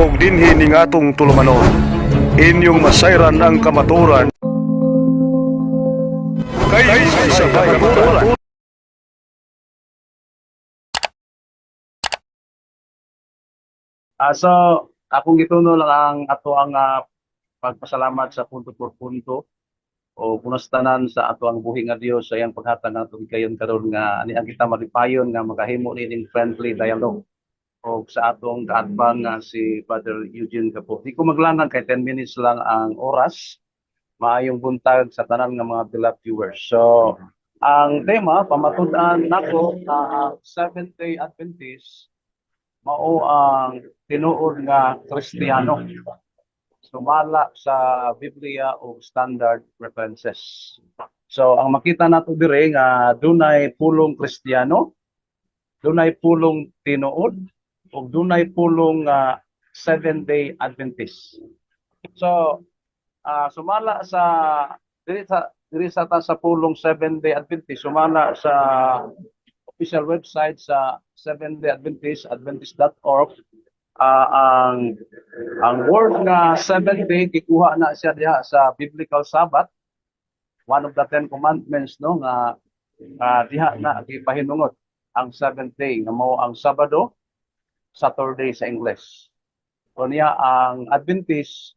ug dinhi ning atong tulumanon. Inyong masayran ang kamaturan kay sa kamaturan. So, akong gituno lang ang ato ang pagpasalamat sa punto por punto o punastanan sa ato ang buhi nga Dios sa iyang paghatag nga atong kayon karon nga ani ang kita malipayon nga makahimo ning friendly dialogue o sa atong kaadbang nga si Father Eugene Capo. Di ko maglangan kay 10 minutes lang ang oras. Maayong buntag sa tanan nga mga beloved viewers. So, ang tema pamatud-an nako Seventh-day Adventist mao ang tinuod nga Kristiyano. Sumala sa Biblia o standard references. So ang makita nato dire nga dunay pulong Kristiyano, dunay pulong tinuod, ug dunay pulong Seventh-day Adventist. So sumala sa diri sa sa pulong Seventh-day Adventist, sumala sa official website sa Seventh-day Adventist, adventist.org. Ang word nga seventh day gikuha na siya diha sa biblical Sabbath, one of the 10 commandments no nga diha na gipahinungod ang seventh day nga mao ang Sabado, Saturday sa English. So niya ang Adventist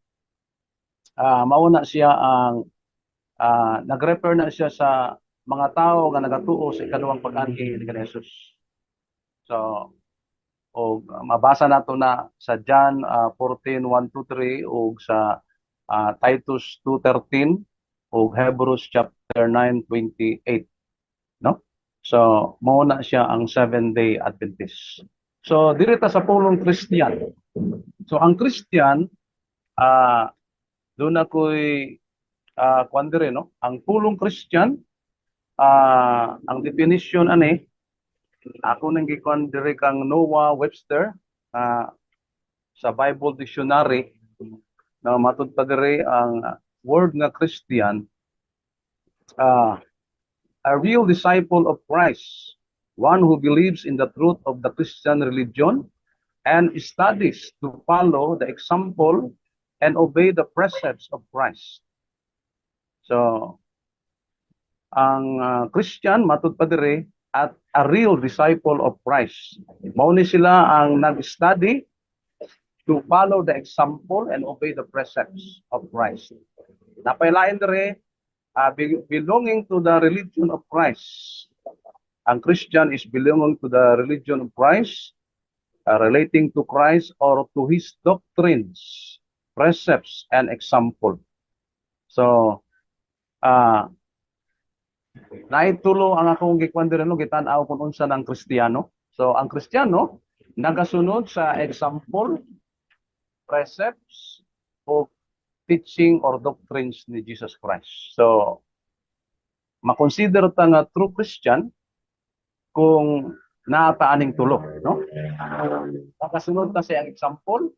mao na siya ang nagrefer na siya sa mga tao nga nagatuo sa ikaduhang pag-anhi ni Jesus. So o mabasa nato na sa John 14:1-3 ug sa Titus 2:13 ug Hebrews chapter 9:28 no. So mao na siya ang Seventh-day Adventist. So diri ta sa pulong Christian. So ang Christian doon ako'y kuan dire no. Ang pulong Christian ang definition ani ako nang gikuan dire kang Noah Webster sa Bible Dictionary na matud pa dire ang word nga Christian a real disciple of Christ, one who believes in the truth of the Christian religion and studies to follow the example and obey the precepts of Christ. So ang Christian matud pa dire at a real disciple of Christ. Mao ni sila ang nag-study to follow the example and obey the precepts of Christ. Napailain dire belonging to the religion of Christ. Ang Christian is belonging to the religion of Christ, relating to Christ or to his doctrines, precepts, and example. So, naitulo ang akong gikuan dire no gitan-aw kun unsa nang Kristiyano. So ang Kristiyano nagasunod sa example, precepts o teaching or doctrines ni Jesus Christ. So makonsider ta nga true Christian kung naataaning tulo no. Nagasunod ta sa iyang example,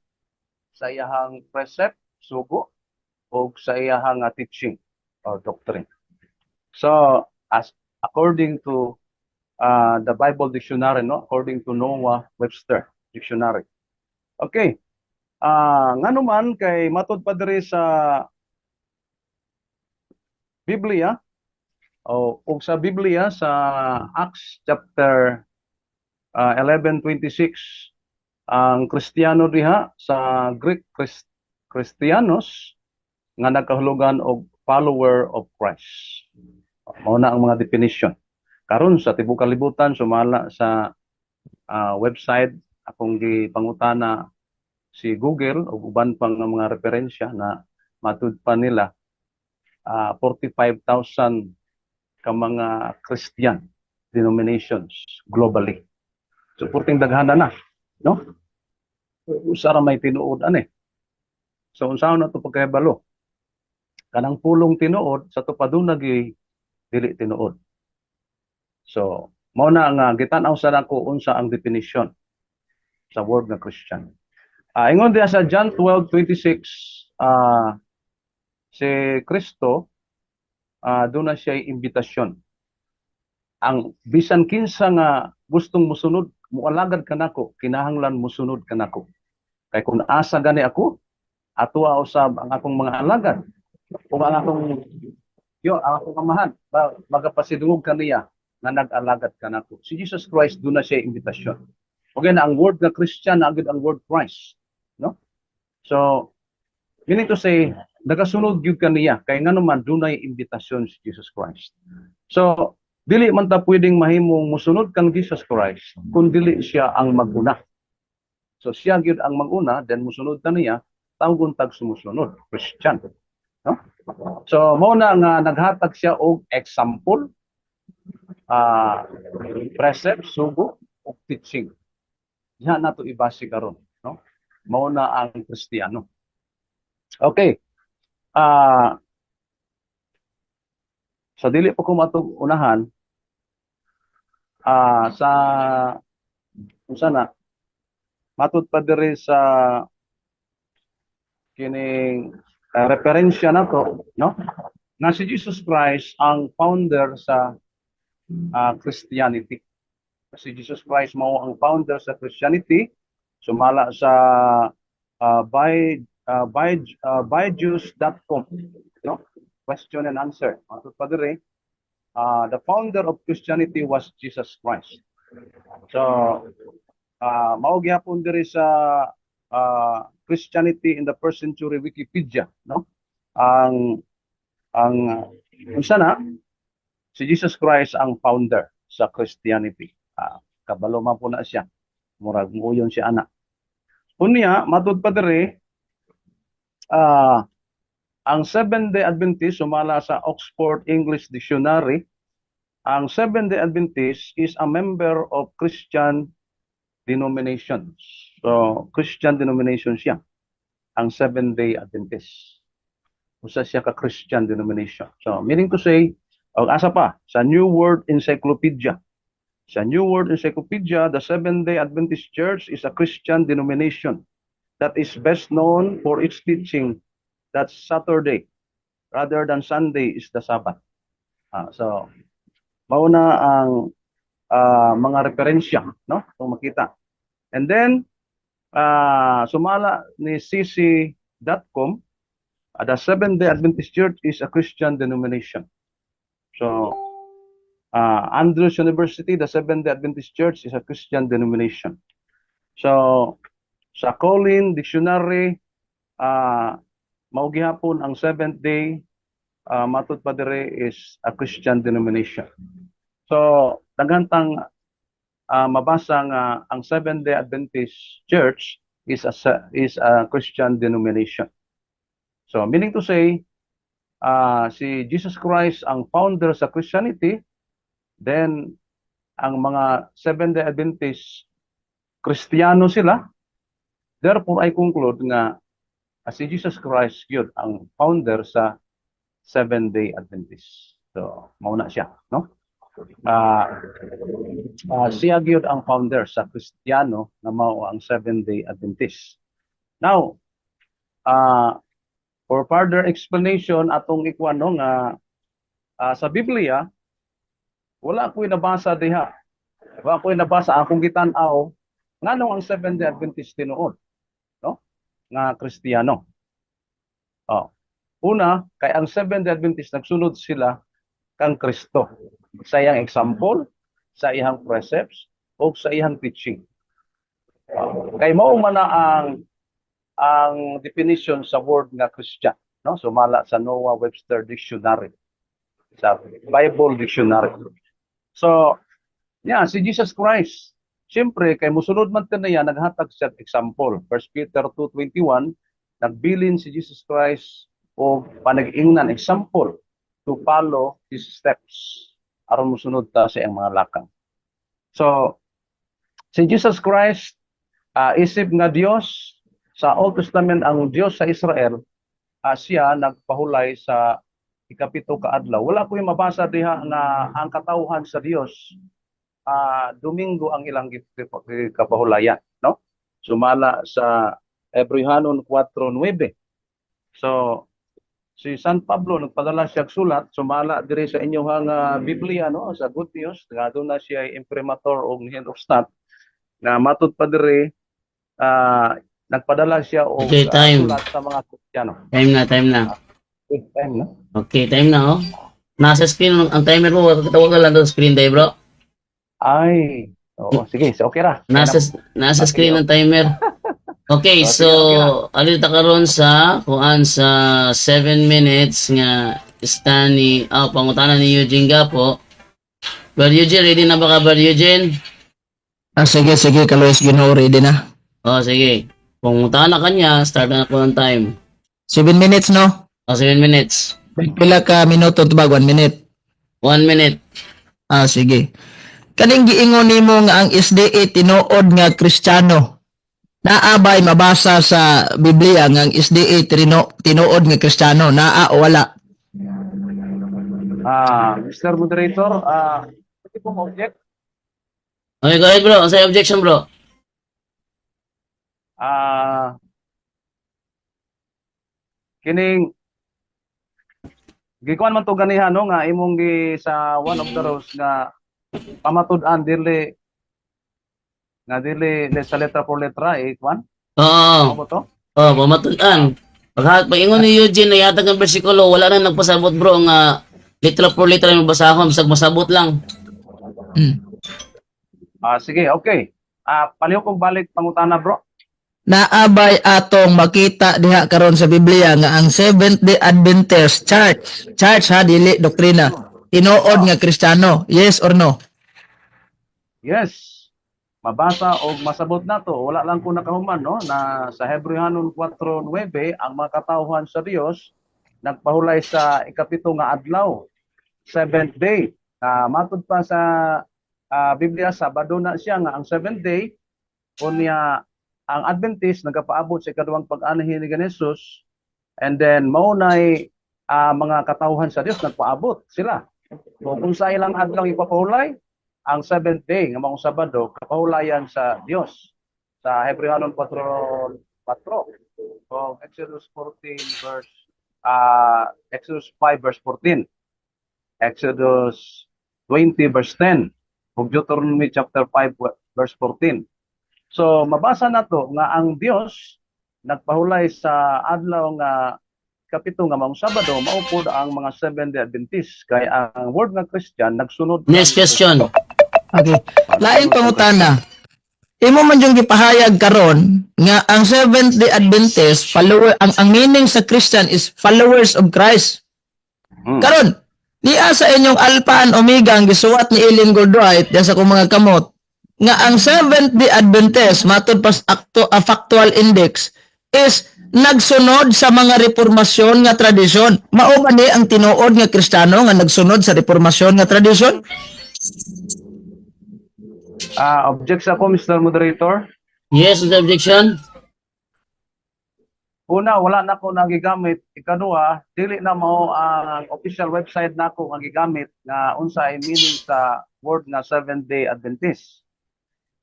sa iyang precept, sugo o sa iyang teaching or doctrine. So, as according to the Bible Dictionary, no, according to Noah Webster Dictionary. Okay. Ngano man kay matud pa diri sa Biblia o sa Biblia sa Acts chapter 11:26 ang Kristiyano diha sa Greek Christianos nga nagkahulugan og follower of Christ. Mao na ang mga definition. Karon sa tibuok kalibutan sumala sa website akong gipangutana si Google o uban pang mga referensya na matud pa nila 45,000 ka mga Christian denominations globally. So purting daghana na, no? Usara may tinuod ani. So unsaon na to pagkahibalo? Kanang pulong tinuod sa tupaduna gi dili tinuod. So mao na nga gitan-aw sa nako unsa ang definition sa word nga Christian. Ingon diya sa John 12:26 si Kristo doon na siya imbitasyon. Ang bisan kinsa nga gustong musunod, mualagad kanako, kinahanglan musunod kanako. Kay kung asa gani ako, atua usab ang akong mga alagad. Kung ang akong ang akong amahan, magapasidungog kaniya nga nag-alagad kanako. Si Jesus Christ doon na siya imbitasyon. Okay na ang word nga Christian na agad ang word Christ, no? So, meaning to say, nagasunod gyud kaniya kay nganuman dunay imbitasyon si Jesus Christ. So, dili man ta pwedeng mahimong musunod kang Jesus Christ kung dili siya ang maguna. So siya gyud ang maguna, then musunod ta niya, tawgon tag sumusunod, Christian. No? So mo na nga naghatag siya og example, precept, sugo, ug teaching. Diha nato ibase karon, no? Mao na ang Kristiyano. Okay. Sa dili pa ko matug unahan, sa unsa na matud pa diri sa kining referensya nato, no? Na si Jesus Christ ang founder sa Christianity. Si Jesus Christ mao ang founder sa Christianity, sumala sa byjuice.com, no? Question and answer. Matud pa diri, the founder of Christianity was Jesus Christ. So, mao gyapon diri sa Christianity in the first century Wikipedia, no? Ang unsa na si Jesus Christ ang founder sa Christianity. Kabalo man po na siya. Murag muyon siya ana. Unya matud pa diri ang Seventh-day Adventist sumala sa Oxford English Dictionary, ang Seventh-day Adventist is a member of Christian denominations. So, Christian denomination siya, ang Seventh-day Adventist. Usa siya ka Christian denomination. So, meaning to say, asa pa, sa New World Encyclopedia. Sa New World Encyclopedia, the Seventh-day Adventist Church is a Christian denomination that is best known for its teaching that Saturday rather than Sunday is the Sabbath. So, mauna ang mga referensya, no? Kung makita. And then, sumala ni cc.com, the Seventh-day Adventist Church is a Christian denomination. So, Andrews University, the Seventh-day Adventist Church is a Christian denomination. So, sa Collin Dictionary, mao gihapon ang Seventh-day matud pa dire is a Christian denomination. So, daghantang mabasa nga ang Seventh-day Adventist Church is a Christian denomination. So, meaning to say, si Jesus Christ ang founder sa Christianity, then ang mga Seventh-day Adventist Kristiyano sila, therefore I conclude nga si Jesus Christ yun ang founder sa Seventh-day Adventist. So, mauna siya, no? Siya yun ang founder sa Kristiyano na mao ang Seventh-day Adventist. Now, for further explanation atong ikuan no nga sa Biblia wala ko'y nabasa diha. Wala ko'y nabasa akong gitan-aw nganong ang Seventh-day Adventist tinuod, no? Nga Kristiyano. Una, kay ang Seventh-day Adventist nagsunod sila kang Kristo. Sa iyang example, sa iyang precepts, o sa iyang teaching. Kay mao man na ang definition sa word nga Christian, no? Sumala sa Noah Webster Dictionary, sa Bible Dictionary. So, si Jesus Christ, siyempre, kay musunod man niya, naghatag siya example. 1 Peter 2:21, nagbilin si Jesus Christ o panag-ingnan, example, to follow his steps. Aron musunod ta sa iyang mga lakang. So, si Jesus Christ, isip nga Dios, sa Old Testament ang Dios sa Israel, siya nagpahulay sa ikapito ka adlaw. Wala ko'y mabasa diha na ang katawhan sa Dios Domingo ang ilang kapahulayan, no? Sumala sa Hebrehanon 4:9. So si San Pablo nagpadala siya sulat sumala diri sa inyong Biblia, no, sa Good News, nga doon na siya imprimatur og hand of stamp na matud pa diri nagpadala siya og Okay, time. sulat sa mga Kristiyano. Time na, time na. Good time, no? Okay, time na, oh. Nasa screen ang timer mo. Tawag ka lang doon sa screen, tayo, bro. Ay, oo, sige, so okay ra. Nasa screen ang timer. Okay, Oh, so, sige, alit ta karon sa, kuan sa 7 minutes nga Stani, pangutana ni Eugene Gapo. Brother Eugene, ready na ba ka, Brother Eugene? Sige, Kalois Ginoo, ready na. Sige. Pangutana kanya, start na ako ng time. 7 minutes, no? 7 minutes. Pila ka minuto to ba? 1 minute? 1 minute. Sige. Kaning giingon nimo nga ang SDA tinuod nga Kristiyano. Naabay mabasa sa Biblia nga ang SDA tinuod nga Kristiyano. Naa o wala? Mr. Moderator, pwede pong object? Okay, go ahead, bro. Ang sa'yo objection, bro. Kining gikuan man to ganiha no nga imong gi sa one of the rows nga pamatud-an dili sa letra por letra kuan Oo. mo to Pamatulan. Pag ingon ni Eugene na yatag ang bersikulo, wala na nagpasabot, bro, nga litra por litra yung basahon, bisag masabot lang. sige, okay. Paliw kong balik pangutana, bro. Naabay atong makita diha karon sa Biblia nga ang Seventh-day Adventist church ha dili doktrina tinuod nga Kristiyano. Yes or no? Yes. Mabasa o masabot na to. Wala lang ko nakahuman, no? Na sa Hebrehanon 4:9, ang mga katauhan sa Dios nagpahulay sa ikapito nga adlaw, 7th day. Matud pa sa Biblia, Sabado na siya nga ang 7th day, kunya ang Adventist nagapaabot sa ikaduhang pag-anahin ni Jesus, and then maunay mga katauhan sa Dios nagpaabot sila. So kung sa ilang adlaw ipapahulay, ang 7th day nga mga Sabado kapahulayan sa Dios sa Hebrehanon 4:4. So Exodus 5 verse 14. Exodus 20 verse 10. Ug Deuteronomy chapter 5 verse 14. So mabasa nato nga ang Dios nagpahulay sa adlaw nga kapito nga mga Sabado maupod ang mga Seventh-day Adventist kay ang word nga Christian nagsunod. Next question. Okay. Lain pangutana. Imo man yung gipahayag karon nga ang Seventh-day Adventist ang meaning sa Christian is followers of Christ. Karon, niya sa inyong Alpha and Omega ang gisuwat ni Ellen Goldwright sa akong mga kamot nga ang Seventh-day Adventist matud pas factual index is nagsunod sa mga reformasyon nga tradisyon. Mao ba ni ang tinuod nga Kristiyano nga nagsunod sa reformasyon nga tradisyon? Objects ako, Mr. Moderator. Yes, the objection. Una, wala na ko nagigamit. Ikaduha, dili na mao ang official website nako ang gigamit nga unsa ay meaning sa word nga Seventh-day Adventist.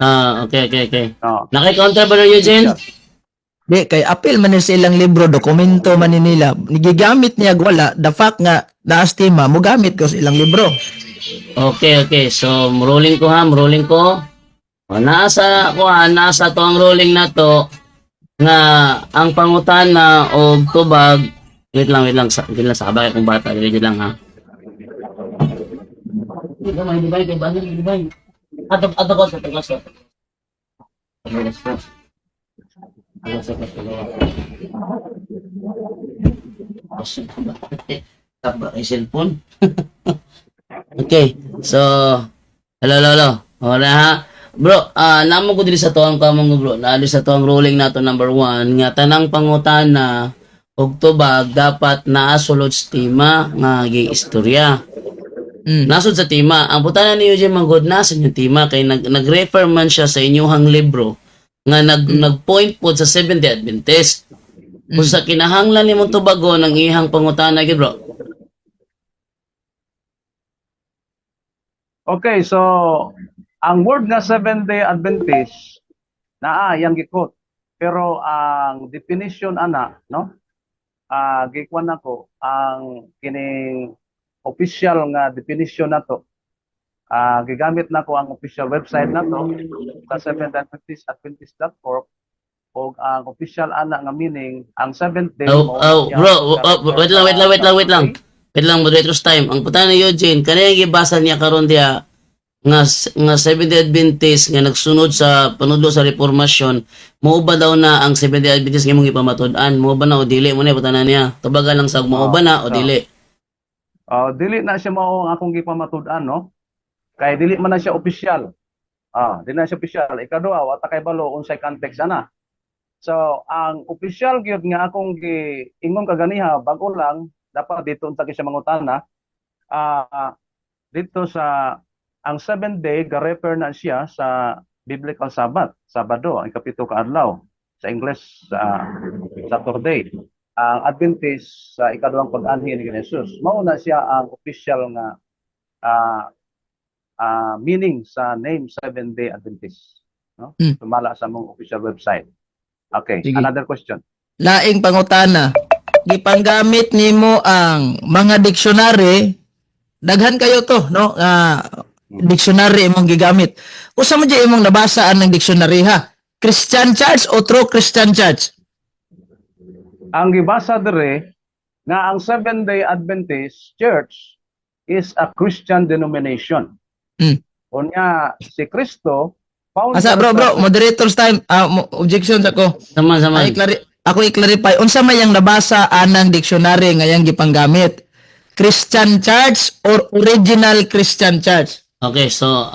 Okay. No. Naki-counter ba, Eugene? Di, kay apil man ni silang libro, dokumento man ni nila. Nigigamit niya wala, the fact nga naastima, mo gamit ko sa ilang libro. Okay. So, rolling ko. Nasa to ang rolling na to nga ang pangutana o tubag. Wait lang sa kabay kong bata. Wait lang ha. Di ba? Ato ko sa tugas ko. Tapa ay cellphone. Okay. So, hello. Wala ha. Bro, namo ko diri sa tuwang kamong bro. Naali sa tuwang ruling nato number 1 nga tanang pangutana og tubag dapat naa sulod sa tema nga giistorya. Nasod sa tema. Ang putana ni Eugene Manggod nasa yung tema kay nag-refer man siya sa inyuhang libro nga nag-point po sa Seventh-day Adventist. Kung sa kinahanglan ni mong tubago ng ihang pangutana gid bro. Okay, so ang word nga Seventh-day Adventist naa yang gikot. Pero ang definition ana, no? Gikuan nako ang kining official nga definition nato. Gigamit nako ang official website nato sa Seventh-day Adventist.org. o ang official ana nga meaning ang seventh day Oh, bro, wait lang. Wait lang, moderator's time. Ang puta ni Eugene, kanina gibasa niya karon diya nga Seventh-day Adventist nga nagsunod sa panudlo sa reformasyon, mao ba daw na ang Seventh-day Adventist nga imong ipamatud-an? Mao ba na o dili mo na puta na niya? Tubagan lang sa mao ba na o dili? Dili na siya mao ang akong gipamatud-an, no? Kay dili man na siya official. Dili na siya official. Ikaduha, wata kay balo unsay context ana. So, ang official gyud nga akong giingon kaganiha bago lang dapat dito unta siya mangutana. Dito sa ang 7th day ga-refer na siya sa biblical Sabbath, Sabado, ang kapito ka adlaw. Sa English Saturday. Ang Adventist sa ikaduhang pag-anhi ni Jesus. Mao na siya ang official nga meaning sa name 7th-day Adventist. No? Sumala sa mong official website. Okay, Sige. another question. Laing pangutana, gipanggamit nimo ang mga dictionary, daghan kayo to, no? Dictionary imong gigamit. Usa man di imong nabasaan ng dictionary ha? Christian Church o True Christian Church? Ang gibasa dire nga ang 7th-day Adventist Church is a Christian denomination. Unya si Kristo founder Asa bro, moderator's time. Objection ako. Sama. Ako i-clarify unsa may yang nabasa anang dictionary nga yang gipanggamit? Christian Church or Original Christian Church? Okay, so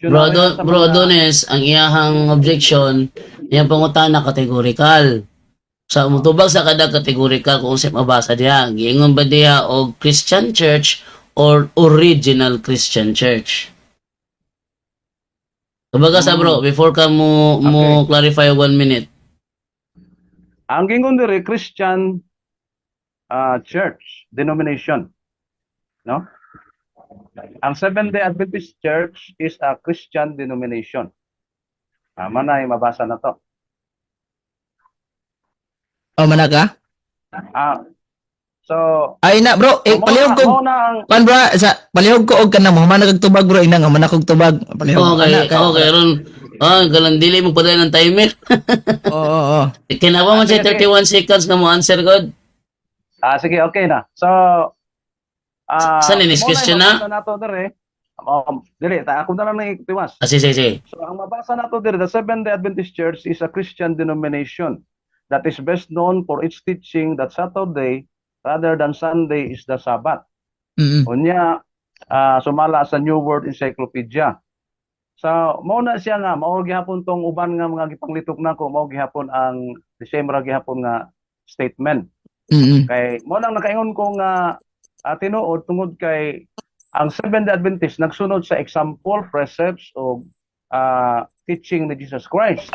Bro Dones, ang iyahang objection, iyang pangutana kategorikal. Sa mutubag sa kada kategorikal kung unsay mabasa diha, giingon ba diha og Christian Church or Original Christian Church? Kumbaga sa bro, before ka mo clarify 1 minute. Ang gingon dire Christian church denomination. No? Ang 7th-day Adventist Church is a Christian denomination. Manay mabasa na to. O manaka? So Ay na bro, palihog ko. mao na ang Pan bro, palihog ko og kanamo manag tubag bro ina nga manakog tubag. Palihog. Okay, ron. Galang dili mo padala ng timer. Oo. Kinawa mo siya 31 seconds na mo answer god. sige, okay na. So Saan inis question na? Nato dire. Dili, ako na lang nang Sige. So ang mabasa nato dire, the Seventh-day Adventist Church is a Christian denomination that is best known for its teaching that Saturday rather than Sunday is the Sabbath. Unya sumala sa New World Encyclopedia. So mao na siya nga mao gihapon tong uban nga mga gipanglitok nako, mao gihapon ang December gihapon nga statement. Kay mo nang nakaingon ko nga tinuod tungod kay ang Seventh-day Adventist nagsunod sa example, precepts o teaching ni Jesus Christ.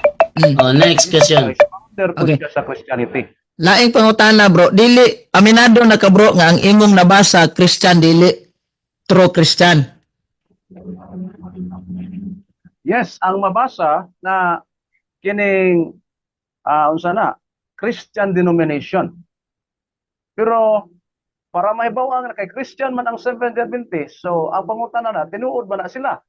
Next question. Okay. Sa Christianity. Laing pangutana bro, dili aminado na ka bro nga ang imong nabasa Christian dili true Christian. Yes, ang mabasa na kining unsa na Christian denomination. Pero para mahibaw na kay Christian man ang Seventh-day Adventist, so ang pangutana na tinuod ba na sila?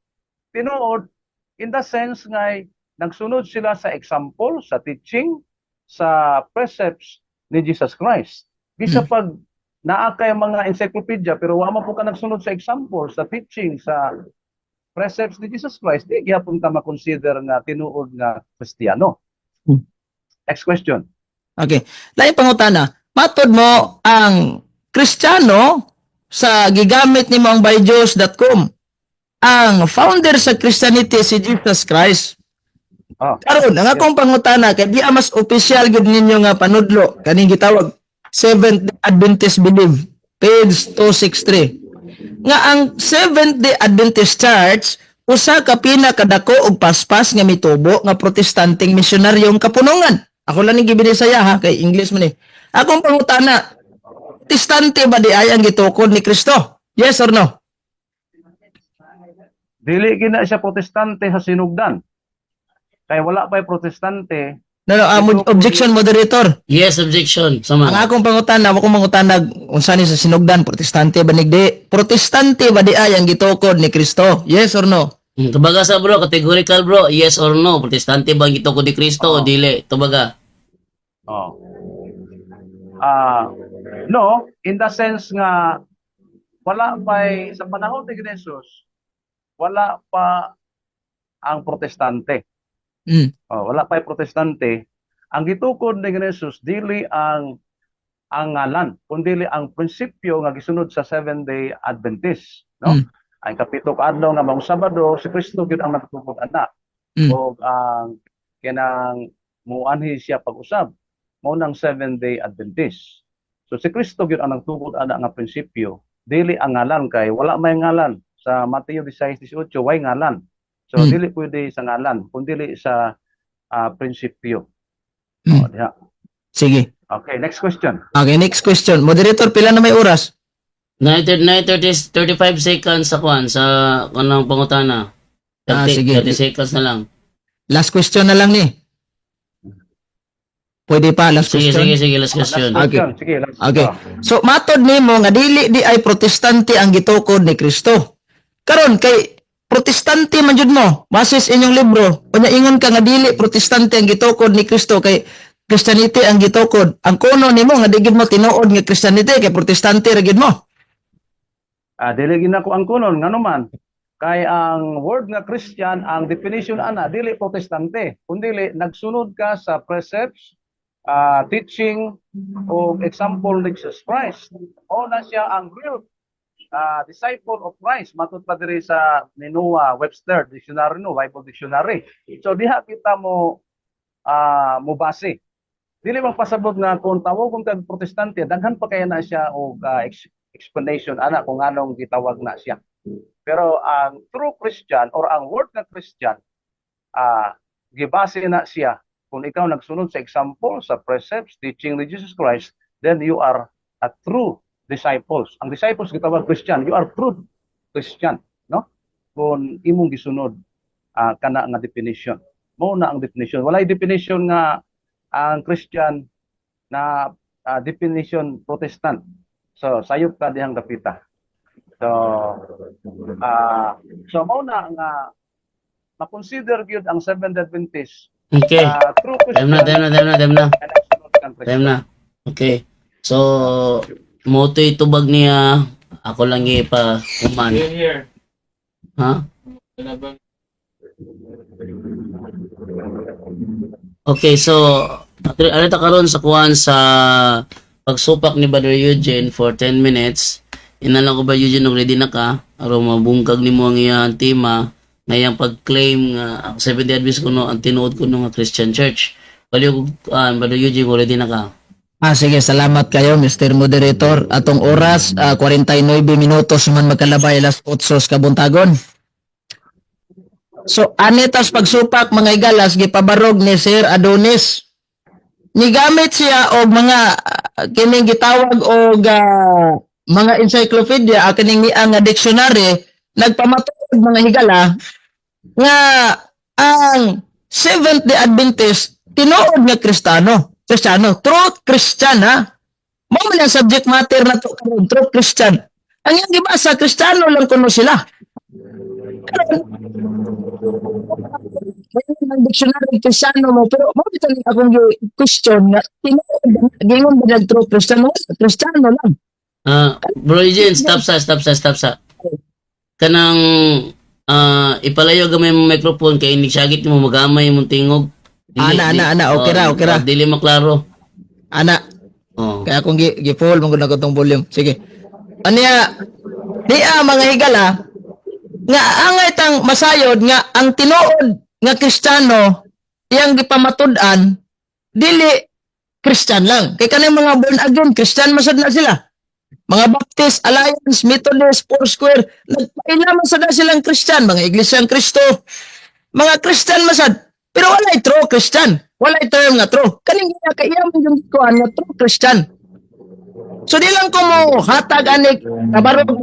Tinuod in the sense nga nagsunod sila sa example, sa teaching, sa precepts ni Jesus Christ. Bisa pag naa kay mga encyclopedia pero wa man po ka nagsunod sa example, sa teaching, sa precepts ni Jesus Christ, di gyapon ta ma-consider nga tinuod nga Kristiyano. Next question. Okay. Laing pangutana, matod mo ang Kristiyano sa gigamit ni ang byjuice.com. Ang founder sa Christianity si Jesus Christ. Karon ang akong pangutana kay di mas official gud ninyo nga panudlo kaning gitawag Seventh-day Adventist Belief page 263. Nga ang Seventh-day Adventist Church usa ka pinakadako og paspas nga mitubo nga protestanteng misyonaryong kapunungan. Ako lang ni gibinisaya ha kay English man eh. Akong pangutana, protestante ba di ay ang gitukod ni Kristo? Yes or no? Dili gina siya protestante sa sinugdan. Kay wala pa'y protestante. No, objection moderator. Yes, objection. Ang Sama. akong pangutana, akong mangutanag unsa ni sa sinugdan, protestante ba nigdi? Protestante ba di ay ang gitukod ni Kristo? Yes or no? Tubaga sa bro, categorical bro, yes or no, protestante ba ang gitukod ni Kristo o dili? Tubaga. Oh. No, in the sense nga wala pa sa panahon ni Jesus, wala pa ang protestante. Wala pa yung protestante. Ang gitukod ni Jesus dili ang ngalan, kundi ang prinsipyo nga gisunod sa Seventh-day Adventist, no? Ang kapito adlaw nga maong Sabado, si Kristo gyud ang nagtukod ana. O ang kanang muanhi siya pag-usab mao nang Seventh-day Adventist. So si Kristo gyud ang nagtukod ana nga prinsipyo, dili ang ngalan kay wala may ngalan sa Mateo 16:18 way ngalan. So dili pwede sa ngalan, kundi sa prinsipyo. Diha. Sige. Okay, next question. Okay, next question. Moderator, pila na may oras? 35 seconds sa kwan sa kanang pangutana. 30, Sige. 30 seconds na lang. Last question na lang ni. Pwede pa, last Sige, question? sige, last question. Last question. Sige, last Okay. So, matod nimo nga dili di ay protestante ang gitukod ni Kristo. Karon kay protestante man jud mo, basis inyong libro, unya ingon ka nga dili protestante ang gitukod ni Kristo kay Christianity ang gitukod. Ang kuno nimo nga di gid mo tinuod nga Christianity kay protestante ra gid mo. Dili gina ko ang kunon ngano man kay ang word nga Christian ang definition ana dili protestante kundi nagsunod ka sa precepts, teaching o example ni Jesus Christ. O na siya ang real disciple of Christ matud pa diri sa Noah Webster Dictionary no Bible Dictionary. So diha kita mo base. Dili man pasabot nga kung tawag kung protestante daghan pa kaya na siya og explanation ana kung anong gitawag na siya. Pero ang true Christian or ang word na Christian gibase na siya kung ikaw nagsunod sa example sa precepts teaching ni Jesus Christ, then you are a true disciples. Ang disciples gitawag Christian, you are true Christian, no? Kung imong gisunod kana nga definition. Mao na ang definition. Walay definition nga ang Christian na definition Protestant. So sayop ka dihang dapita. So mao na nga ma-consider gyud ang Seventh-day Adventist Okay. true Christian. Time na. Okay. So, moto itubag niya, ako lang ipa kuman. Ha? Okay, so, alita karon sa kuwan sa pagsupak ni Brother Eugene for 10 minutes. Inalang ko ba Eugene, ready na ka? Aron mabungkag ni mo ang iyang tema na iyang pag-claim nga ang Seventh-day Adventist kuno ang tinuod kuno nga Christian Church. Paliw Brother Eugene, ready na ka? Sige, salamat kayo Mr. Moderator. Atong oras 49 minutos man magkalabay alas 8 kabuntagon. So anitas pagsupak mga igalas gipabarog ni Sir Adonis. Nigamit siya og mga kining gitawag og mga encyclopedia kining niang nga dictionary nagpamatud mga higala nga ang Seventh-day Adventist tinuod nga Kristiyano, truth Christian ha. Mao man ang subject matter na to karon, truth Christian. Ang iyang gibasa Kristiyano lang kuno sila. Ang dictionary Kristiyano mo pero mo bitaw ni akong question nga tinuod gingon ba nag truth Christian Kristiyano lang. Bro Eugene, stop sa. Kanang ipalayo gamay mo microphone kay hindi sagit mo magamay mong tingog. Ana, okay ra. Dili maklaro. Ana. Kaya akong gi-full mong gud tong volume. Sige. Aniya, mga higala nga angay tang masayod nga ang tinuod nga Kristiyano iyang gipamatud-an dili Christian lang. Kay kanang mga born again Christian masad na sila. Mga Baptist, Alliance, Methodist, Foursquare, nagpailaman sa na silang Christian, mga Iglesyang Kristo, mga Christian masad. Pero walay true Christian. Walay term nga true. Kaning ginakaiyaman yung kuan nga true Christian. So di lang ko mo hatag anik kabarog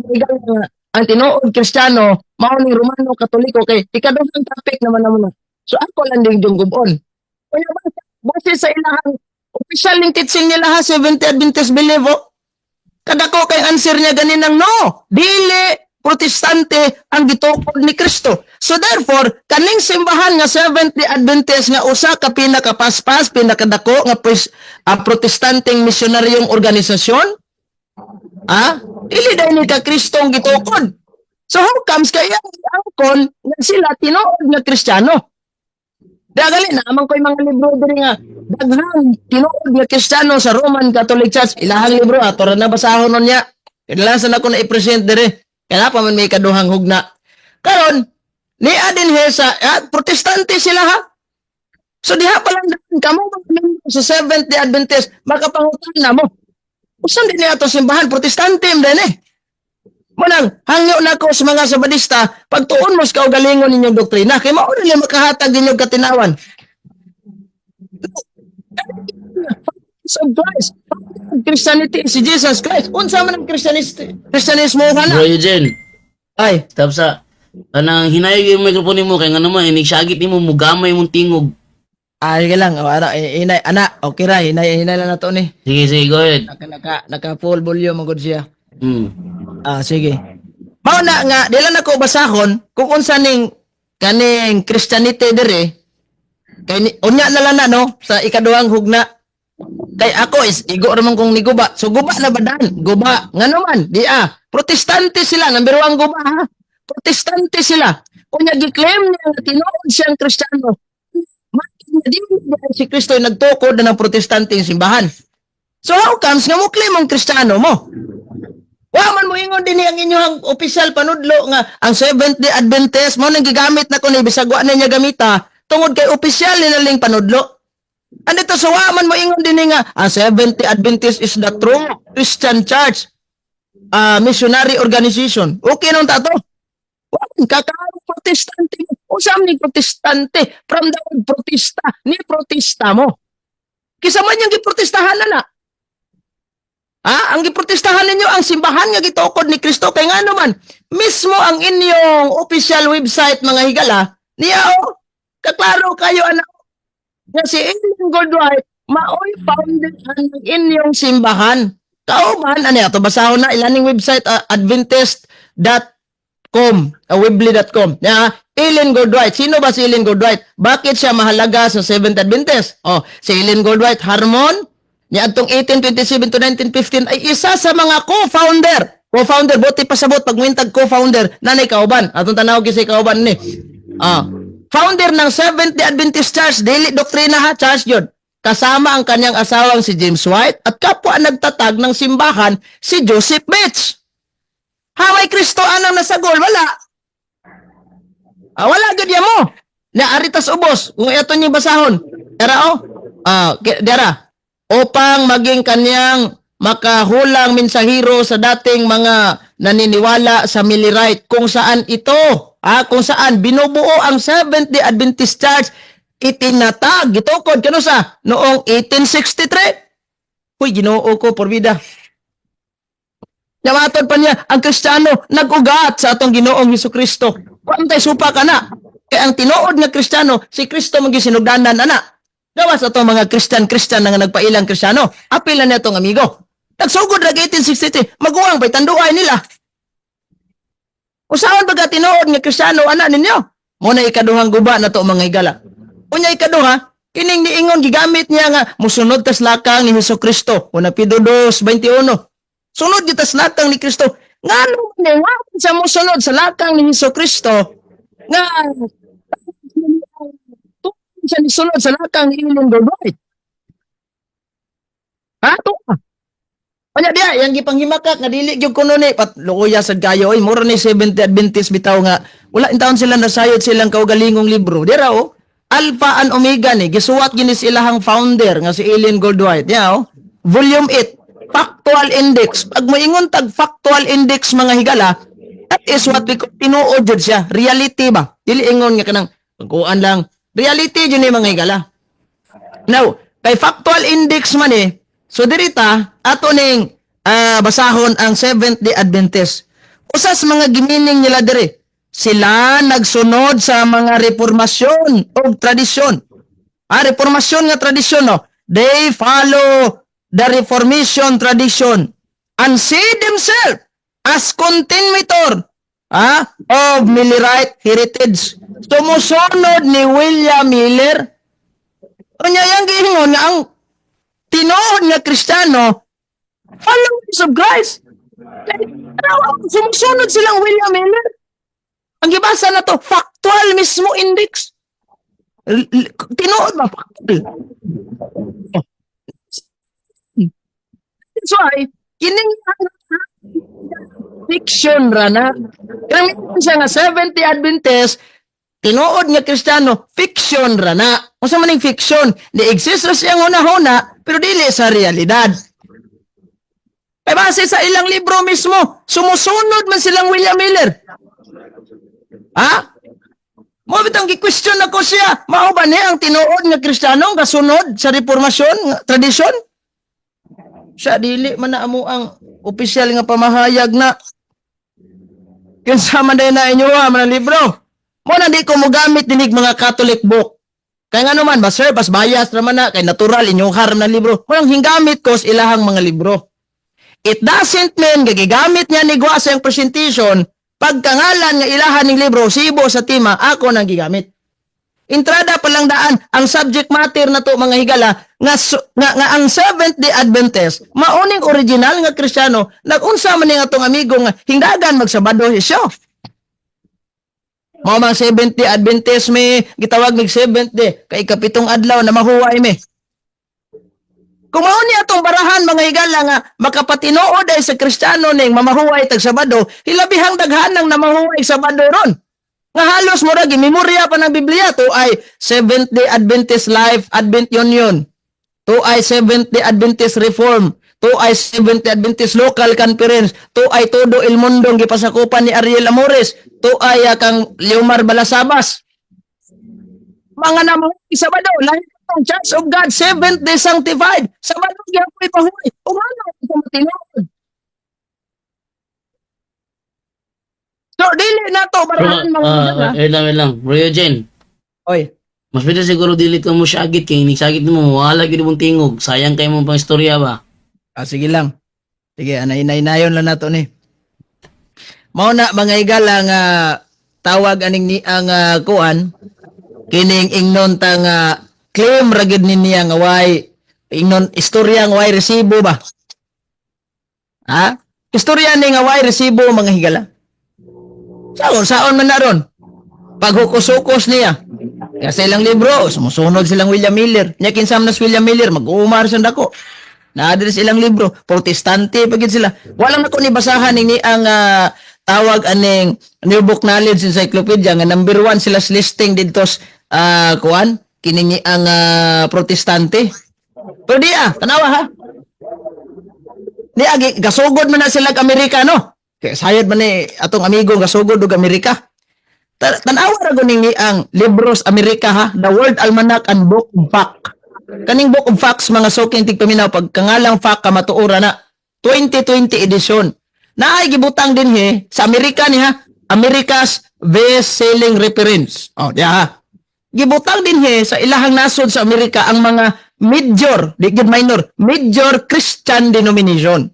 ang tinuod Kristiyano mao ni Romano Katoliko kay ikaduhang topic naman na. So ako lang din yung gubon. Kaya base sa ilahang official ning teaching nila ha Seventh-day Adventist believe kada ko kay answer niya ganinang no. Dili protestante ang gitukod ni Kristo. So therefore, kaning simbahan nga Seventh-day Adventist nga usa ka pinakapaspas, pinakadako nga protestanteng misyonaryong organisasyon, dili dahil ka Kristong gitukod. So how comes kaya angkon nga sila tinuod nga Kristiyano? Dagali na amang ko'y mga libro diri nga daghang tinuod nga Kristiyano sa Roman Catholic Church. Ilahang libro ato ra na basahon nun niya. Kailangan ako na i-present diri. Kaya pa man may kaduhang hugna. Karon ni adin sa protestante sila ha. So diha pa lang kamo sa Seventh-day Adventist makapangutan na mo. Usan din ato simbahan protestante din eh. Munang hangyo na ko sa mga Sabadista pagtuon mo sa kaugalingon ninyong doktrina kay mao na makahatag ninyong katinawan. So Christ, Christianity si Jesus Christ. Unsa man ang Christianismo kana? Bro Eugene, Ay, tapos sa kanang hinayog yung microphone mo kay nga naman inigsagit nimo mo gamay mong tingog. sige lang. Okay ra, hinay lang na to ni. Sige, go ahead. Naka full volume magud siya. Sige. Mao na nga dila na ko basahon kung unsa ning kaning Christianity dire. Kay unya na lang na no sa ikaduhang hugna. Kay ako is igo ramon kong niguba. So guba na badan, guba. Ngano man, protestante sila, number 1 guba ha. Protestante sila. Unya gi-claim niya nga tinuod siyang Kristiyano. Si Kristo ay nagtukod na ng protestante simbahan. So how comes nga mo claim ang Kristiyano mo? Wa man mo ingon din ang inyong opisyal panudlo nga ang Seventh-day Adventist mo nang gigamit na ko ni bisag wa na niya gamita tungod kay opisyal nilaling panudlo. Andito so wa man mo ingon din nga ang Seventh-day Adventist is the true Christian church, missionary organization. Okay nun tato? Wa kakao protestante. Usam ni protestante from the word protesta ni protesta mo. Kisa man yung giprotestahan na. Ang giprotestahan ninyo ang simbahan nga gitukod ni Kristo kay nga naman mismo ang inyong official website mga higala niya kaklaro kayo anak nga si Ellen Goldwhite maoy founder ang inyong simbahan. Kauban ani ato basahon na ilaning website adventist.com weebly.com Ellen Goldwhite. Sino ba si Ellen Goldwhite? Bakit siya mahalaga sa Seventh Adventist? Si Ellen Goldwhite Harmon niya atong 1827 to 1915 ay isa sa mga co-founder, buti pasabot pagwintag co-founder nanay kauban. Atong tanaw gyud si kauban ni. Founder ng Seventh-day Adventist Church, dili doktrina ha, church yun. Kasama ang kanyang asawang si James White at kapwa nagtatag ng simbahan si Joseph Bates. Haway Kristo anang nasagol, wala. Wala gud mo. Na aritas ubos kung ito niyo basahon. Dara dara upang maging kanyang makahulang mensahero sa dating mga naniniwala sa Millerite kung saan kung saan binubuo ang Seventh-day Adventist Church itinatag gitukod kano sa noong 1863. Huy Ginoo ko porbida. Yamatod pa niya ang Kristiyano nag-ugat sa atong Ginoong Hesukristo. Kuantay supa kana kay ang tinuod nga Kristiyano si Kristo magisinugdanan ana. Gawas ato mga Christian nga nagpailang Kristiyano. Apil na itong amigo. Nagsugod rag 1863, maguwang pa'y tanduay nila. Usahan baga tinuod nga Kristiyano, anak ninyo? Muna ikaduhang guba na to mga higala. Unya ikaduha, kining niingon gigamit niya nga, musunod tas lakang ni Hesukristo. Una Pedro 2:21. Sunod di tas lakang ni Kristo. Nga naman sa musunod sa lakang ni Hesukristo, nga siya nisunod sa lakang ni Ellen Goldwhite. Ito Kanya diya, yang gipanghimakak nga dili gyud kuno ni patluya sad kayo oy mura ni Seventh-day Adventist bitaw nga wala intawon sila nasayod silang kaugalingong libro. Dira Alpha and Omega ni gisuwat gini silahang founder nga si Ellen Goldwhite. Volume 8, Factual Index. Pag moingon tag Factual Index mga higala, that is what we tinuod jud siya, reality ba? Dili ingon nga kanang pagkuan lang. Reality yun mga higala. Now, kay Factual Index man so dirita, ato ning basahon ang Seventh-day Adventist. Usas mga gimining nila dire, sila nagsunod sa mga reformasyon o tradisyon. Reformasyon nga tradisyon, no? They follow the Reformation tradition and see themselves as continuator of Millerite heritage. Sumusunod ni William Miller. Unya yang giingon nga ang tinuod nga Kristiyano, followers of Christ. Sumusunod silang William Miller. Ang gibasa na to, factual mismo index. Tinuod ba? Factual. That's why, kining fiction ra na. Kaya siya nga 70 Adventist, tinuod nga Kristiyano, fiction ra na. Kung sa maning fiction, di exist ra siyang una-una, pero dili sa realidad. Kaya base sa ilang libro mismo, sumusunod man silang William Miller. Mo bitang gi-question ako siya, mao ba ni ang tinuod nga Kristiyano nga sunod sa reformasyon, nga tradisyon? Siya dili man na amo ang opisyal nga pamahayag na kinsa man day na inyo mga libro. Mo na di ko mogamit dinig mga Catholic book. Kaya nga naman, sir, bas bias naman na, kay natural inyong haram na libro. Mo nang hinggamit ko sa ilahang mga libro. It doesn't mean gagigamit niya ni Gwa sa yung presentation, pagkangalan nga ilahan ng libro, sibo sa tima, ako nang gigamit. Entrada pa lang daan, ang subject matter na to mga higala, nga ang Seventh-day Adventist, mauning original nga Kristiyano, nag-unsa man nga atong amigo nga hingdagan magsabado siya. Mga 70 Adventist may gitawag mig 70 kay kapitong adlaw na mahuway me. Kung mao ni atong barahan mga higala nga makapatinuod ay sa Kristiyano ning mamahuway tag Sabado, hilabihang daghanang namahuway Sabado ron. Nga halos mura gimemorya pa ng Biblia to ay Seventh-day Adventist Life Advent Union. To ay Seventh-day Adventist Reform. To ay Seventh-day Adventist Local Conference. To ay todo el mundong gipasakupan ni Ariel Amores. To ay kang Leomar Balasabas. Mga namahuway Sabado, lahat ng Church of God, Seventh-day Sanctified. Sabado gyapon pahuway. Umano ko matinuod. So, dili na to barahan mga higala. Wait lang. Bro Eugene, Oy. mas pwede siguro dili ka mo syagit kay nigsagit mo, wala gid mong tingog. Sayang kay mong pang istorya ba? Sige lang. Sige, anay-nayon lang nato ni. Mao na mga higala nga tawag aning ni ang kuan kining ingnon ta nga claim ra gid niya nga way ingnon istorya nga way resibo ba? Istorya ni nga way resibo mga higala. Saon man na ron. Paghukus-hukus niya. Kaya sa ilang libro, sumusunod silang William Miller. Nya kinsam na si William Miller, mag-uumar sa dako. Naadres ilang libro, protestante pagid sila. Walang nako ni basahan ni ang tawag aning New Book Knowledge Encyclopedia nga number 1 sila listing dito kuan kining ang protestante. Pero di tanawa ha. Di agi gasugod man na sila Amerikano. Kaya sayad man ni atong amigo gasugod og Amerika. Tanawa ra guning ang Libros Amerika ha, The World Almanac and Book of Facts. Kaning Book of Facts mga soking tigpaminaw pagkangalang fact ka matuora na 2020 edition. Naay gibutang din sa Amerika ni ha, America's best-selling reference. Diya ha. Gibutang din sa ilahang nasod sa Amerika ang mga major, di gid minor, major Christian denomination.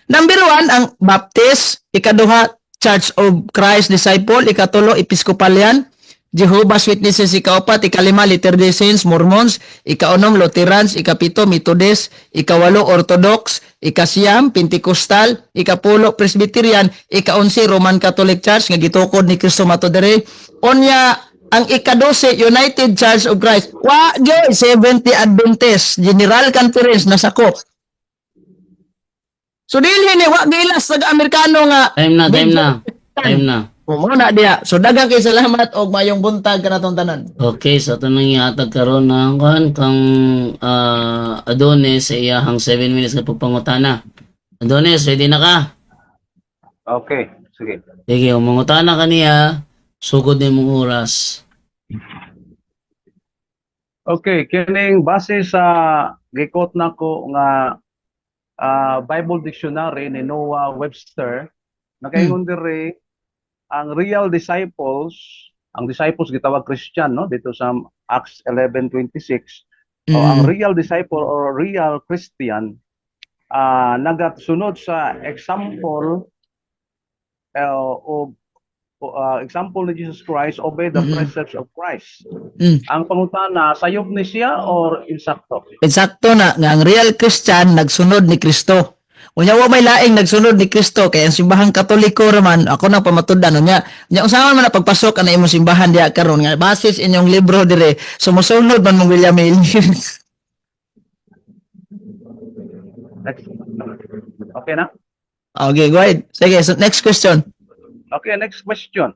Number 1 ang Baptist, ikaduha Church of Christ Disciple, ikatulo Episcopalian, Jehovah's Witnesses, ikaupat, ikalima Latter-day Saints, Mormons, ikaunom Lutherans, ikapito Methodist, ikawalo Orthodox, ikasiyam Pentecostal, ikapulo Presbyterian, ikaunsi Roman Catholic Church nga gitukod ni Cristo mato diri. Onya ang ikadose United Church of Christ. Wa gyud 70 Adventist General Conference nasakop. So dili ni wa gilas sa Amerikano nga Time na. mo na diya. So daghang kay salamat og mayong buntag kanatong tanan. Okay, so ito nang ihatag karon ng kang Adonis sa iyahang 7 minutes na pagpangutana. Adonis, ready na ka? Okay, sige. Sige, umangutana ka niya. Sugod na mong oras. Okay, kining base sa gikot nako nga Bible Dictionary ni Noah Webster, nakaingon diri ang real disciples, ang disciples gitawag Christian no dito sa Acts 11:26. O ang real disciple or real Christian nagasunod sa example o example ni Jesus Christ, obey the precepts of Christ. Mm. Ang pangutana, sayop ni siya or insakto? Eksakto na nga ang real Christian nagsunod ni Kristo. Unya wa may laing nagsunod ni Kristo kay ang simbahang Katoliko raman ako nang pamatud-an unya. Unya unsaon man na pagpasok ana imong simbahan diha karon nga basis inyong libro dire sumusunod man mong William Hill. Next. Okay na? Okay, go ahead. Sige, so next question. Okay, next question.